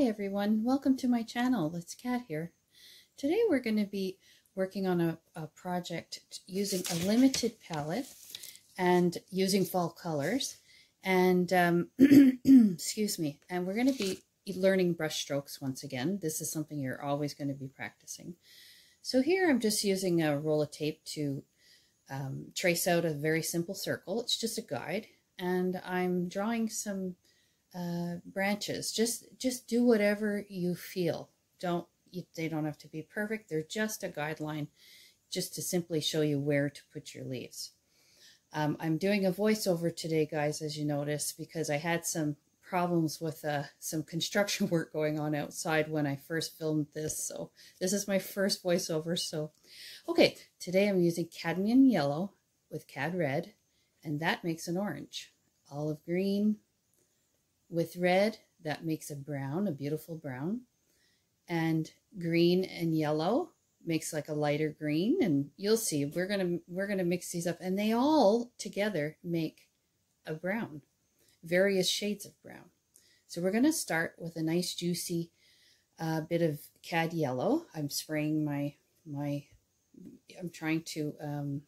everyone, welcome to my channel. It's Kat here. Today we're going to be working on a project using a limited palette and using fall colors and excuse me, and we're going to be learning brush strokes once again. This is something you're always going to be practicing. So here I'm just using a roll of tape to trace out a very simple circle. It's just a guide, and I'm drawing some branches. Just do whatever you feel. They don't have to be perfect. They're just a guideline, just to simply show you where to put your leaves. I'm doing a voiceover today, guys, as you notice, because I had some problems with some construction work going on outside when I first filmed this. So this is my first voiceover. So, okay, today I'm using cadmium yellow with cad red, and that makes an orange. Olive green with red, that makes a brown, a beautiful brown. And green and yellow makes like a lighter green, and you'll see we're gonna mix these up, and they all together make a brown, various shades of brown. So we're gonna start with a nice juicy bit of cad yellow. I'm spraying I'm trying to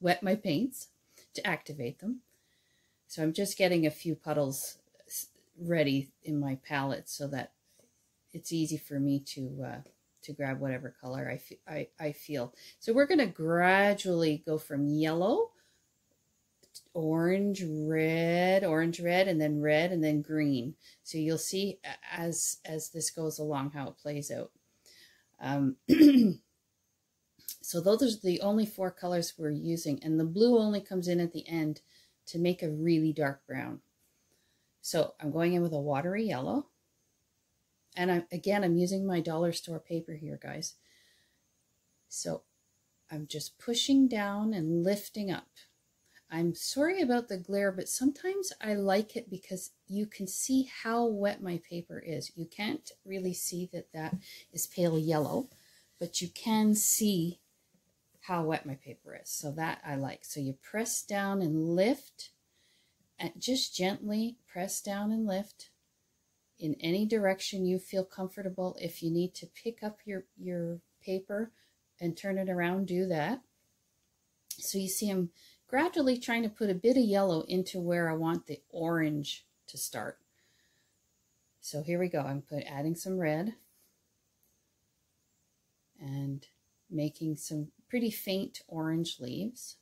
wet my paints to activate them. So I'm just getting a few puddles ready in my palette so that it's easy for me to grab whatever color I feel. So we're going to gradually go from yellow, orange, red, and then green. So you'll see as this goes along how it plays out. So those are the only 4 colors we're using, and the blue only comes in at the end to make a really dark brown. So I'm going in with a watery yellow, and I'm using my dollar store paper here, guys. So I'm just pushing down and lifting up. I'm sorry about the glare, but sometimes I like it because you can see how wet my paper is. You can't really see that is pale yellow, but you can see how wet my paper is. So that I like. So you press down and lift, and just gently press down and lift in any direction you feel comfortable. If you need to pick up your paper and turn it around, do that. So you see I'm gradually trying to put a bit of yellow into where I want the orange to start. So here we go. I'm adding some red and making some pretty faint orange leaves.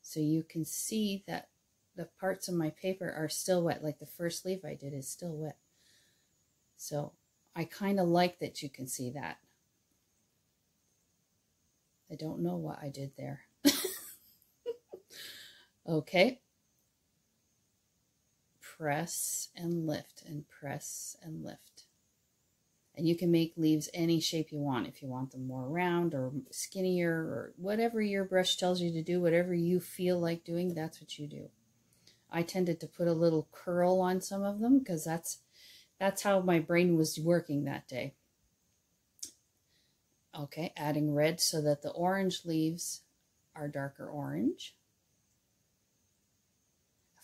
So you can see that the parts of my paper are still wet, like the first leaf I did is still wet. So I kind of like that you can see that. I don't know what I did there. Okay. Press and lift and press and lift. And you can make leaves any shape you want. If you want them more round or skinnier or whatever your brush tells you to do, whatever you feel like doing, that's what you do. I tended to put a little curl on some of them because that's how my brain was working that day. Okay, adding red so that the orange leaves are darker orange.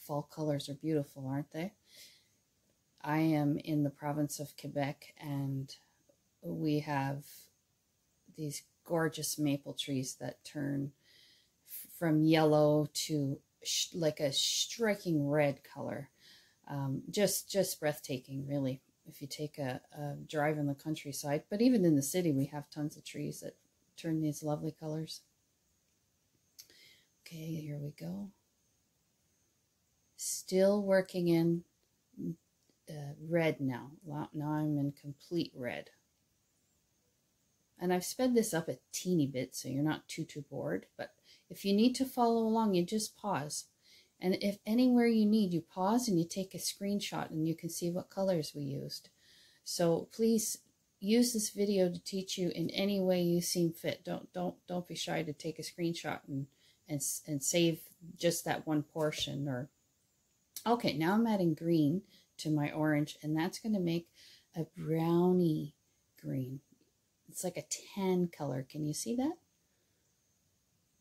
Fall colors are beautiful, aren't they? I am in the province of Quebec, and we have these gorgeous maple trees that turn from yellow to like a striking red color. Just breathtaking, really, if you take a drive in the countryside. But even in the city, we have tons of trees that turn these lovely colors. Okay, here we go. Still working in red now. Now I'm in complete red. And I've sped this up a teeny bit so you're not too bored. But if you need to follow along, you just pause. And if anywhere you need, you pause and you take a screenshot and you can see what colors we used. So please use this video to teach you in any way you seem fit. Don't be shy to take a screenshot and save just that one portion. Or okay, now I'm adding green to my orange, and that's going to make a brownie green. It's like a tan color. Can you see that?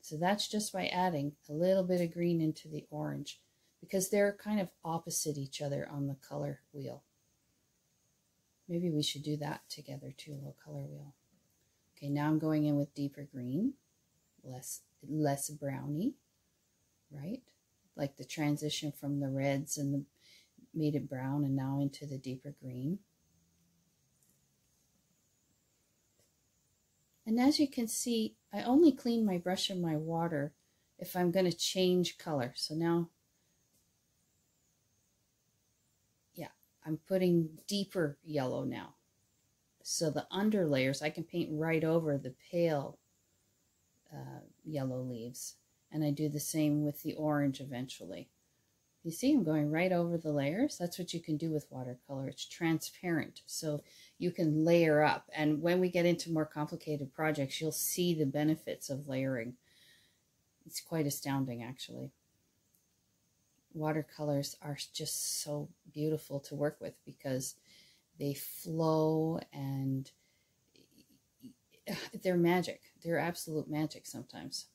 So that's just by adding a little bit of green into the orange. because they're kind of opposite each other on the color wheel. Maybe we should do that together too, a little color wheel. Okay, now I'm going in with deeper green, less browny, right? Like the transition from the reds and the made it brown and now into the deeper green. And as you can see, I only clean my brush and my water if I'm going to change color. So now, yeah, I'm putting deeper yellow now. So the under layers, I can paint right over the pale yellow leaves. And I do the same with the orange eventually. You see, I'm going right over the layers. That's what you can do with watercolor. It's transparent, so you can layer up. And when we get into more complicated projects, you'll see the benefits of layering. It's quite astounding, actually. Watercolors are just so beautiful to work with because they flow and they're magic. They're absolute magic sometimes.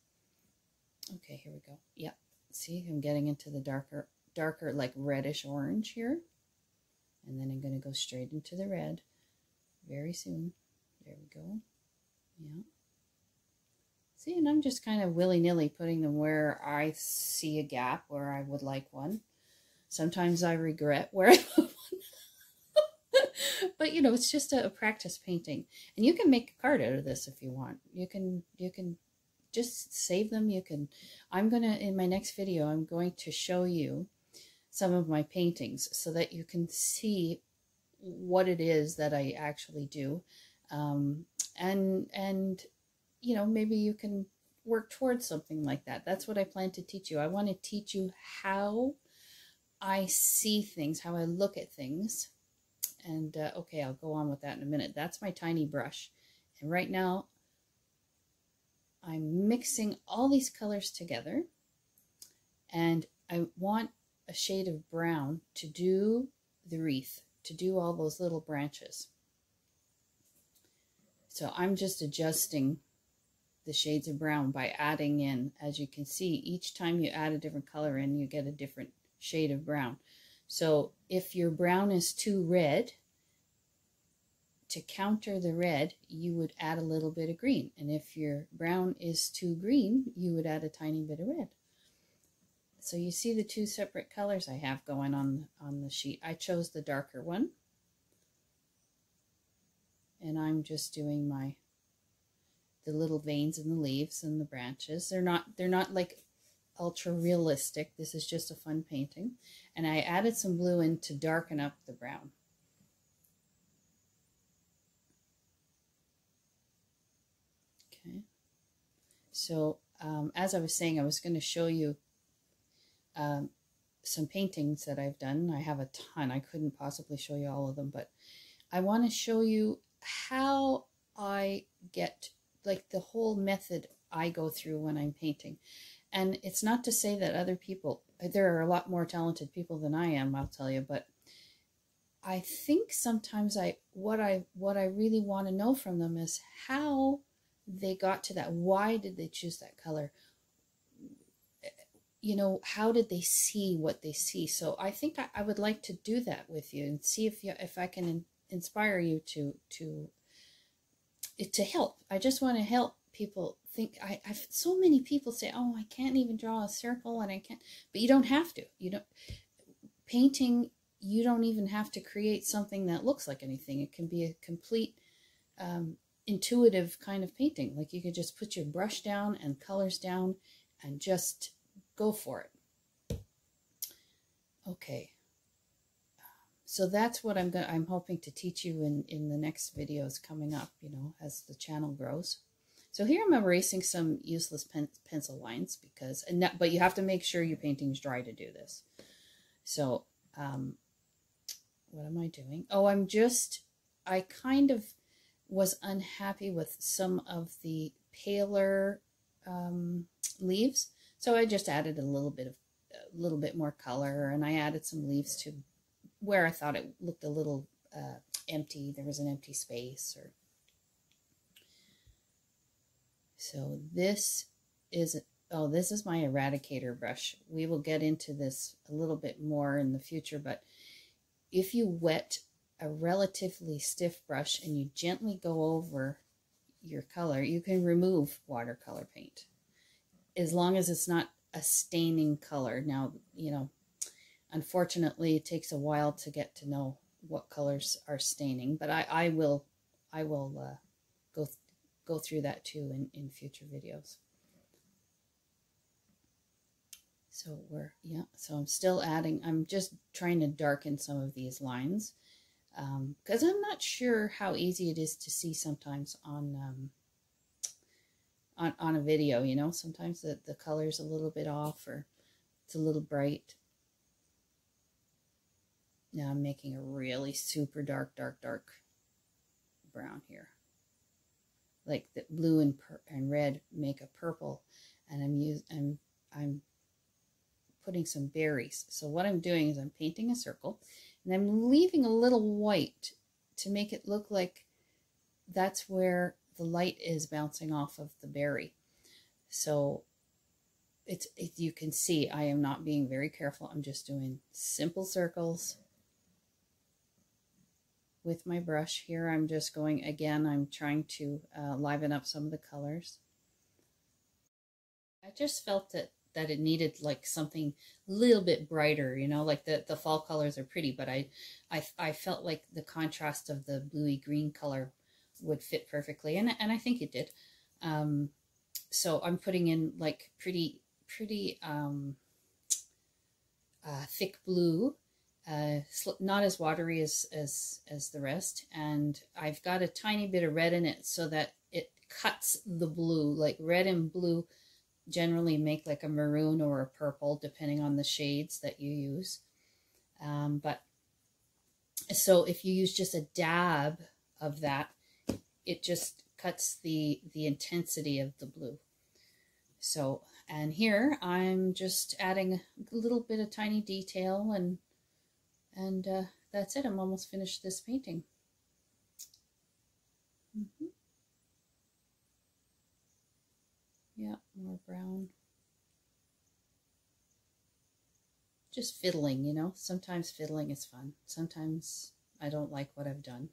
Okay, here we go. Yep. See, I'm getting into the darker like reddish orange here. And then I'm going to go straight into the red very soon. There we go. Yeah. See, and I'm just kind of willy-nilly putting them where I see a gap, where I would like one. Sometimes I regret where I put one. But, you know, it's just a practice painting. And you can make a card out of this if you want. You can just save them. In my next video, I'm going to show you some of my paintings so that you can see what it is that I actually do. And you know, maybe you can work towards something like that. That's what I plan to teach you. I want to teach you how I see things, how I look at things. And okay, I'll go on with that in a minute. That's my tiny brush. And right now, I'm mixing all these colors together. And I want a shade of brown to do the wreath, to do all those little branches. So I'm just adjusting the shades of brown by adding in. As you can see, each time you add a different color in, you get a different shade of brown. So if your brown is too red, to counter the red, you would add a little bit of green. And if your brown is too green, you would add a tiny bit of red. So you see the two separate colors I have going on the sheet. I chose the darker one. And I'm just doing the little veins in the leaves and the branches. They're not like ultra realistic. This is just a fun painting. And I added some blue in to darken up the brown. Okay. So as I was saying, I was going to show you some paintings that I've done. I have a ton. I couldn't possibly show you all of them, but I want to show you how I get, like, the whole method I go through when I'm painting. And it's not to say that other people, there are a lot more talented people than I am, I'll tell you, but I think sometimes what I really want to know from them is how they got to that. Why did they choose that color? You know, how did they see what they see? So I think I would like to do that with you and see if I can inspire you to help. I just want to help people think. I've so many people say, oh, I can't even draw a circle and I can't, but you don't have to. Painting, you don't even have to create something that looks like anything. It can be a complete intuitive kind of painting. Like you could just put your brush down and colors down and just go for it. Okay. So that's what I'm hoping to teach you in the next videos coming up, you know, as the channel grows. So here I'm erasing some useless pencil lines because, but you have to make sure your painting's dry to do this. So what am I doing? Oh, I kind of was unhappy with some of the paler leaves. So I just added a little bit more color, and I added some leaves to where I thought it looked a little empty. There was an empty space. So this is oh, this is my eradicator brush. We will get into this a little bit more in the future, but if you wet a relatively stiff brush and you gently go over your color, you can remove watercolor paint as long as it's not a staining color. Now, you know, unfortunately, it takes a while to get to know what colors are staining, but I will go through that too in future videos. So so I'm still adding, I'm just trying to darken some of these lines because I'm not sure how easy it is to see sometimes on a video, you know. Sometimes the color's a little bit off or it's a little bright. Now I'm making a really super dark brown here. Like the blue and red make a purple, and I'm putting some berries. So what I'm doing is I'm painting a circle, and I'm leaving a little white to make it look like that's where the light is bouncing off of the berry. So you can see I am not being very careful. I'm just doing simple circles with my brush here. I'm just going, again, I'm trying to liven up some of the colors. I just felt that it needed like something a little bit brighter, you know, like the fall colors are pretty, but I felt like the contrast of the bluey green color would fit perfectly, and I think it did. So I'm putting in like pretty thick blue, not as watery as the rest, and I've got a tiny bit of red in it so that it cuts the blue. Like red and blue generally make like a maroon or a purple depending on the shades that you use, but so if you use just a dab of that, it just cuts the intensity of the blue. So, and here I'm just adding a little bit of tiny detail, and that's it. I'm almost finished this painting. Yeah, more brown. Just fiddling, you know. Sometimes fiddling is fun. Sometimes I don't like what I've done.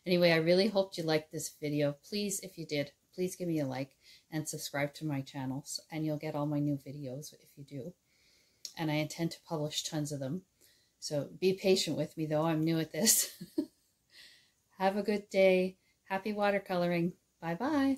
Anyway, I really hoped you liked this video. Please, if you did, please give me a like and subscribe to my channels, and you'll get all my new videos if you do. And I intend to publish tons of them. So be patient with me, though. I'm new at this. Have a good day. Happy watercoloring. Bye-bye.